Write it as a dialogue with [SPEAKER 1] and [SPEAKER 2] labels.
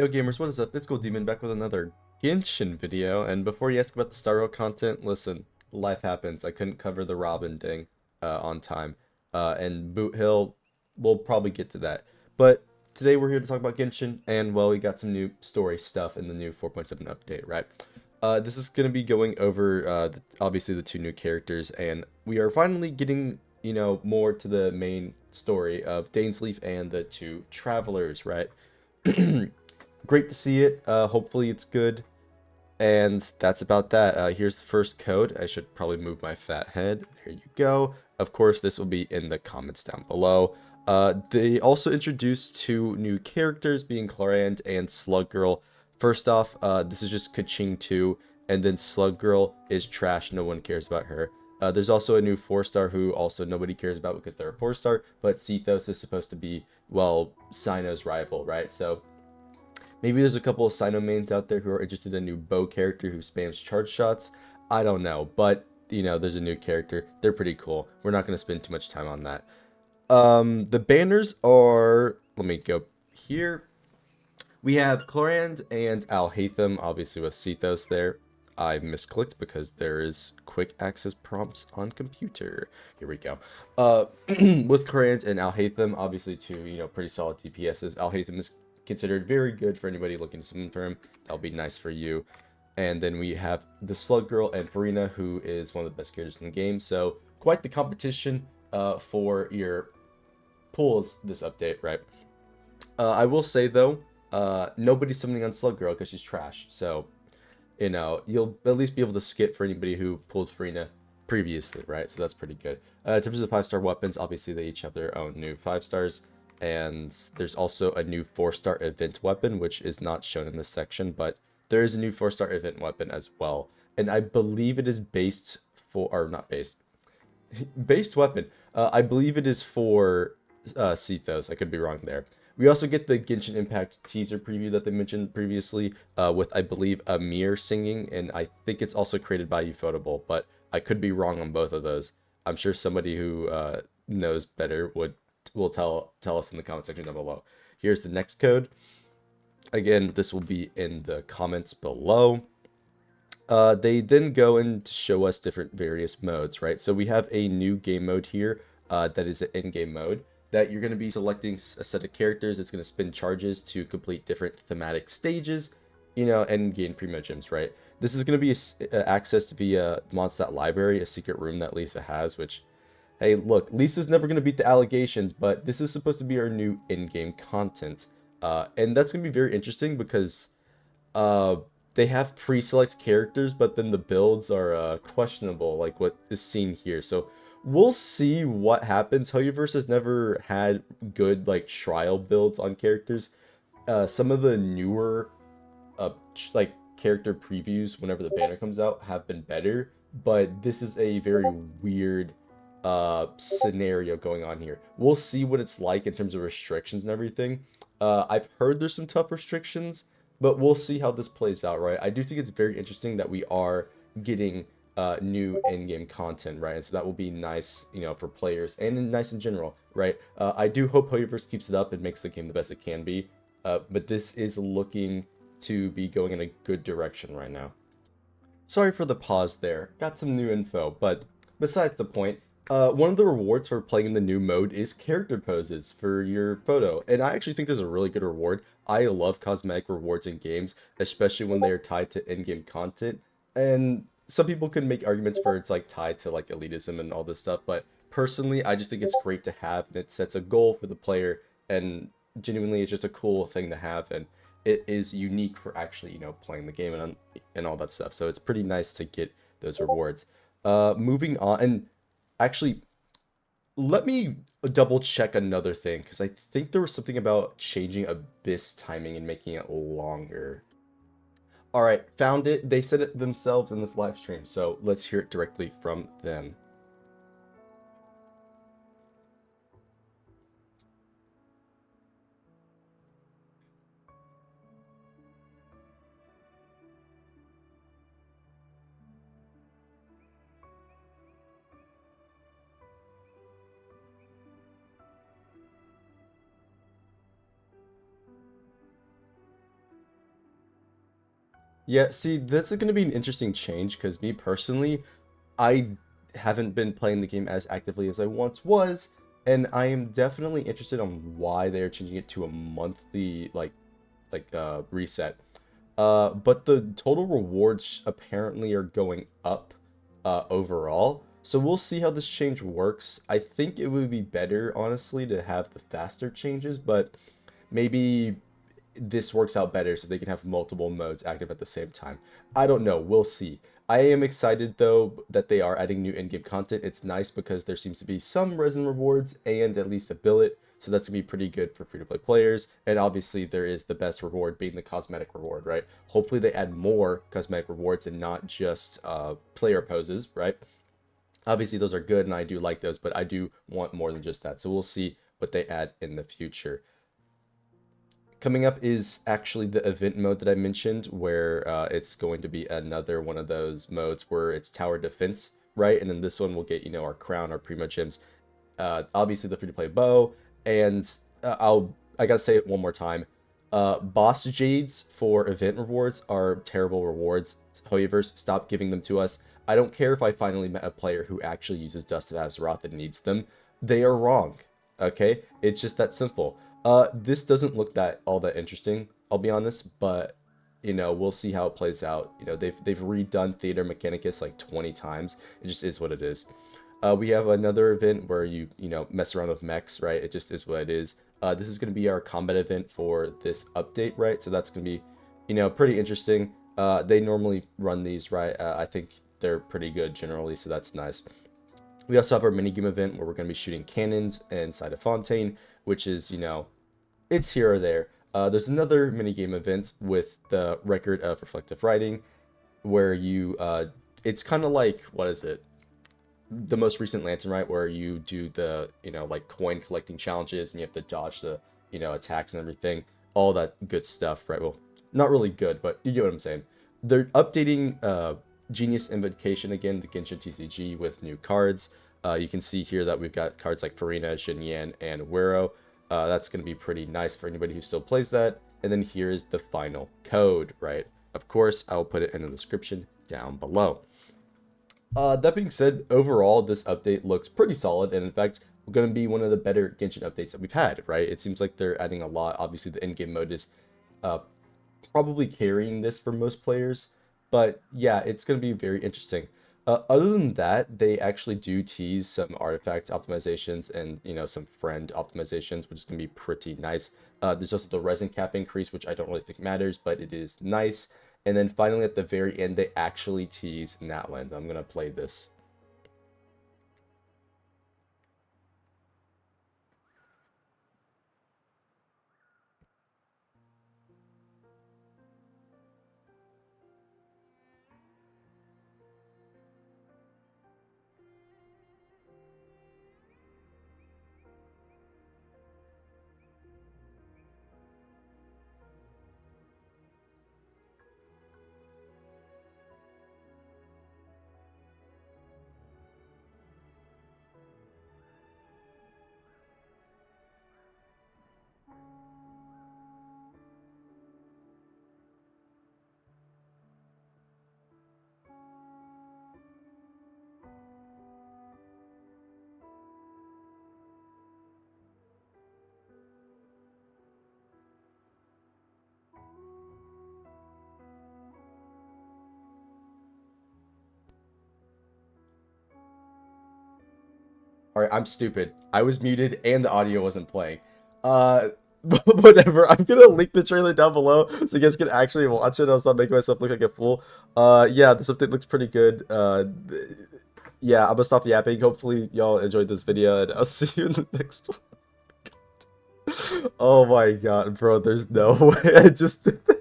[SPEAKER 1] Yo gamers, what is up? It's Gold Demon back with another Genshin video, and before you ask about the Star Rail content, listen, life happens. I couldn't cover the Robin ding on time. And Boot Hill, we'll probably get to that. But today we're here to talk about Genshin, and well, we got some new story stuff in the new 4.7 update, right? This is going to be going over, obviously, the two new characters, and we are finally getting, more to the main story of Dainsleif and the two travelers, right? Great to see it. Hopefully it's good. And that's about that. Here's the first code. I should probably move my fat head. There you go. Of course, this will be in the comments down below. They also introduced two new characters, being Clarand and Slug Girl. First off, this is just Kaching 2, and then Slug Girl is trash. No one cares about her. There's also a new 4-star who also nobody cares about because they're a 4-star, but Cethos is supposed to be, well, Sino's rival, right? So maybe there's a couple of Sino mains out there who are interested in a new bow character who spams charge shots. I don't know, but there's a new character. They're pretty cool. We're not going to spend too much time on that. The banners are, let me go here. We have Chlorand and Alhaitham, obviously with Cethos there. I misclicked because there is quick access prompts on computer. Here we go. With Chlorand and Alhaitham, obviously two, pretty solid DPSs. Alhaitham is considered very good for anybody looking to summon for him. That'll be nice for you. And then we have the Slug Girl and Farina, who is one of the best characters in the game. So quite the competition for your pulls this update, right? I will say though, nobody's summoning on Slug Girl because she's trash. So, you'll at least be able to skip for anybody who pulled Farina previously, right? So that's pretty good. In terms of 5-star weapons, obviously they each have their own new 5-stars. And there's also a new 4-star event weapon, which is not shown in this section, but there is a new 4-star event weapon as well. And I believe it is based for, or not based, based weapon. I believe it is for Cethos. I could be wrong there. We also get the Genshin Impact teaser preview that they mentioned previously with, I believe, Amir singing, and I think it's also created by Ufotable, but I could be wrong on both of those. I'm sure somebody who knows better will tell us in the comment section down below. Here's the next code. Again, this will be in the comments below. They then go in to show us different various modes, right? So we have a new game mode here that is an in-game mode that you're going to be selecting a set of characters that's going to spin charges to complete different thematic stages, and gain primo gems, right? This is going to be accessed via Mondstadt Library, a secret room that Lisa has, which, hey, look, Lisa's never going to beat the allegations, but this is supposed to be our new in-game content. And that's going to be very interesting because they have pre-select characters, but then the builds are questionable, like what is seen here. So we'll see what happens. Hoyoverse has never had good like trial builds on characters. Some of the newer like character previews whenever the banner comes out have been better, but this is a very weird scenario going on here. We'll see what it's like in terms of restrictions and everything. I've heard there's some tough restrictions, but we'll see how this plays out, right? I do think it's very interesting that we are getting new in-game content, right? And so that will be nice, for players and nice in general, right? I do hope Hoyoverse keeps it up and makes the game the best it can be. But this is looking to be going in a good direction right now. Sorry for the pause there. Got some new info, but besides the point, one of the rewards for playing in the new mode is character poses for your photo. And I actually think this is a really good reward. I love cosmetic rewards in games, especially when they are tied to in-game content. And some people can make arguments for it's like tied to like elitism and all this stuff, but personally, I just think it's great to have, and it sets a goal for the player, and genuinely it's just a cool thing to have, and it is unique for actually, playing the game and all that stuff. So it's pretty nice to get those rewards. Moving on, and actually, let me double check another thing because I think there was something about changing Abyss timing and making it longer. All right, found it. They said it themselves in this live stream, so let's hear it directly from them. Yeah, see, that's going to be an interesting change because me personally, I haven't been playing the game as actively as I once was, and I am definitely interested on why they're changing it to a monthly reset. But the total rewards apparently are going up overall. So we'll see how this change works. I think it would be better, honestly, to have the faster changes, but maybe this works out better so they can have multiple modes active at the same time. I don't know. We'll see. I am excited though that they are adding new in-game content. It's nice because there seems to be some resin rewards and at least a billet. So that's going to be pretty good for free-to-play players. And obviously there is the best reward being the cosmetic reward, right? Hopefully they add more cosmetic rewards and not just player poses, right? Obviously those are good and I do like those, but I do want more than just that. So we'll see what they add in the future. Coming up is actually the event mode that I mentioned, where it's going to be another one of those modes where it's tower defense, right? And then this one will get, our crown, our primo gems, obviously the free-to-play bow, and I gotta say it one more time. Boss Jades for event rewards are terrible rewards. Hoyoverse, stop giving them to us. I don't care if I finally met a player who actually uses Dust of Azeroth and needs them. They are wrong, okay? It's just that simple. This doesn't look all that interesting, I'll be honest, but we'll see how it plays out. They've redone Theater Mechanicus like 20 times. It just is what it is. We have another event where you mess around with mechs, right? It just is what it is. This is going to be our combat event for this update, right? So that's going to be, pretty interesting. They normally run these, right? I think they're pretty good generally, so that's nice. We also have our minigame event where we're going to be shooting cannons inside a fontaine, which is, it's here or there. There's another minigame event with the record of reflective writing where it's kind of like, what is it? The most recent Lantern, right? Where you do the, like coin collecting challenges and you have to dodge the, attacks and everything. All that good stuff, right? Well, not really good, but you get what I'm saying. They're updating Genius Invocation again, the Genshin TCG, with new cards. You can see here that we've got cards like Farina, Xinyan, and Wero. That's going to be pretty nice for anybody who still plays that. And then here is the final code, right? Of course, I will put it in the description down below. That being said, overall, this update looks pretty solid. And in fact, we're going to be one of the better Genshin updates that we've had, right? It seems like they're adding a lot. Obviously, the in-game mode is probably carrying this for most players. But yeah, it's going to be very interesting. Other than that, they actually do tease some artifact optimizations and, some friend optimizations, which is going to be pretty nice. There's also the resin cap increase, which I don't really think matters, but it is nice. And then finally, at the very end, they actually tease Natlan. I'm going to play this. All right, I'm stupid. I was muted and the audio wasn't playing. Uh, whatever. I'm gonna link the trailer down below so you guys can actually watch it. I'll stop making myself look like a fool. Yeah, this update looks pretty good. Yeah, I'm gonna stop yapping. Hopefully y'all enjoyed this video and I'll see you in the next one. Oh my god, bro, there's no way I just did that.